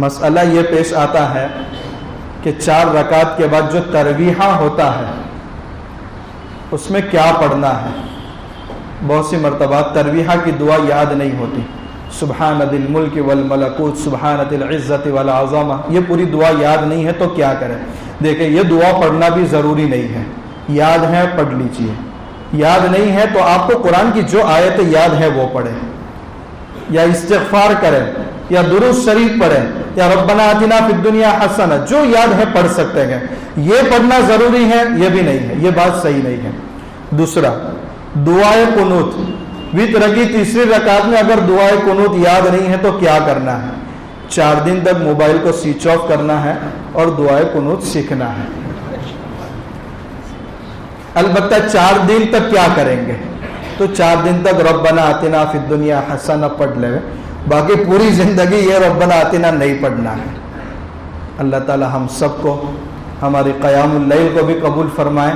مسئلہ یہ پیش آتا ہے کہ 4 رکعت کے بعد جو ترویحہ ہوتا ہے اس میں کیا پڑھنا ہے. بہت سی مرتبہ ترویحہ کی دعا یاد نہیں ہوتی. سبحان ذی الملک والملکوت سبحان ذی العزت والعظمہ، یہ پوری دعا یاد نہیں ہے تو کیا کریں؟ دیکھیں یہ دعا پڑھنا بھی ضروری نہیں ہے. یاد ہے پڑھ لیجئے، یاد نہیں ہے تو آپ کو قرآن کی جو آیت یاد ہے وہ پڑھیں، یا استغفار کریں، یا درود شریف پڑھیں، یا ربنا آتنا فی الدنیا حسنہ، جو یاد ہے پڑھ سکتے ہیں. یہ پڑھنا ضروری ہے یہ بھی نہیں ہے، یہ بات صحیح نہیں ہے. دوسرا، دعائے قنوت. وتر کی تیسری رکعت میں اگر دعائے قنوت یاد نہیں ہے تو کیا کرنا ہے؟ 4 دن تک موبائل کو سوئچ آف کرنا ہے اور دعائے قنوت سیکھنا ہے. البتہ 4 دن تک کیا کریں گے؟ تو 4 دن تک ربنا آتنا فی الدنیا حسنہ پڑھ لے، باقی پوری زندگی یہ ربنا آتنا نہیں پڑھنا ہے. اللہ تعالی ہم سب کو ہماری قیام اللیل کو بھی قبول فرمائے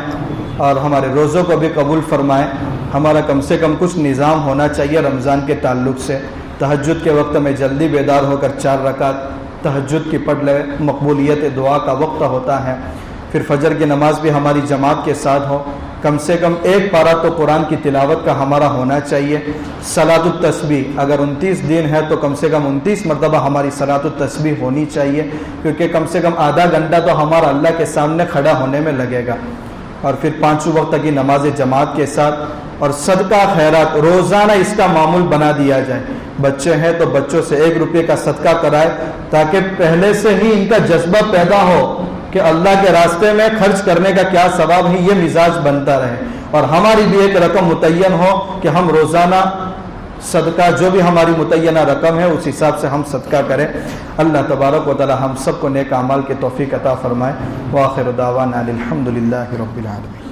اور ہمارے روزوں کو بھی قبول فرمائے. ہمارا کم سے کم کچھ نظام ہونا چاہیے رمضان کے تعلق سے. تہجد کے وقت میں جلدی بیدار ہو کر 4 رکعت تہجد کی پڑھ لے، مقبولیت دعا کا وقت ہوتا ہے. پھر فجر کی نماز بھی ہماری جماعت کے ساتھ ہو. کم سے کم 1 پارہ تو قرآن کی تلاوت کا ہمارا ہونا چاہیے. صلاۃ التسبیح اگر 29 دن ہے تو کم سے کم 29 مرتبہ ہماری صلاۃ التسبیح ہونی چاہیے، کیونکہ کم سے کم آدھا گھنٹہ تو ہمارا اللہ کے سامنے کھڑا ہونے میں لگے گا. اور پھر 5 وقت کی نماز جماعت کے ساتھ. اور صدقہ خیرات روزانہ اس کا معمول بنا دیا جائے. بچے ہیں تو بچوں سے 1 روپے کا صدقہ کرائے تاکہ پہلے سے ہی ان کا جذبہ پیدا ہو کہ اللہ کے راستے میں خرچ کرنے کا کیا ثواب ہے، یہ مزاج بنتا رہے. اور ہماری بھی ایک رقم متعین ہو کہ ہم روزانہ صدقہ جو بھی ہماری متعینہ رقم ہے اس حساب سے ہم صدقہ کریں. اللہ تبارک و تعالی ہم سب کو نیک اعمال کی توفیق عطا فرمائے. وآخر دعوانا الحمد للہ رب العالمین.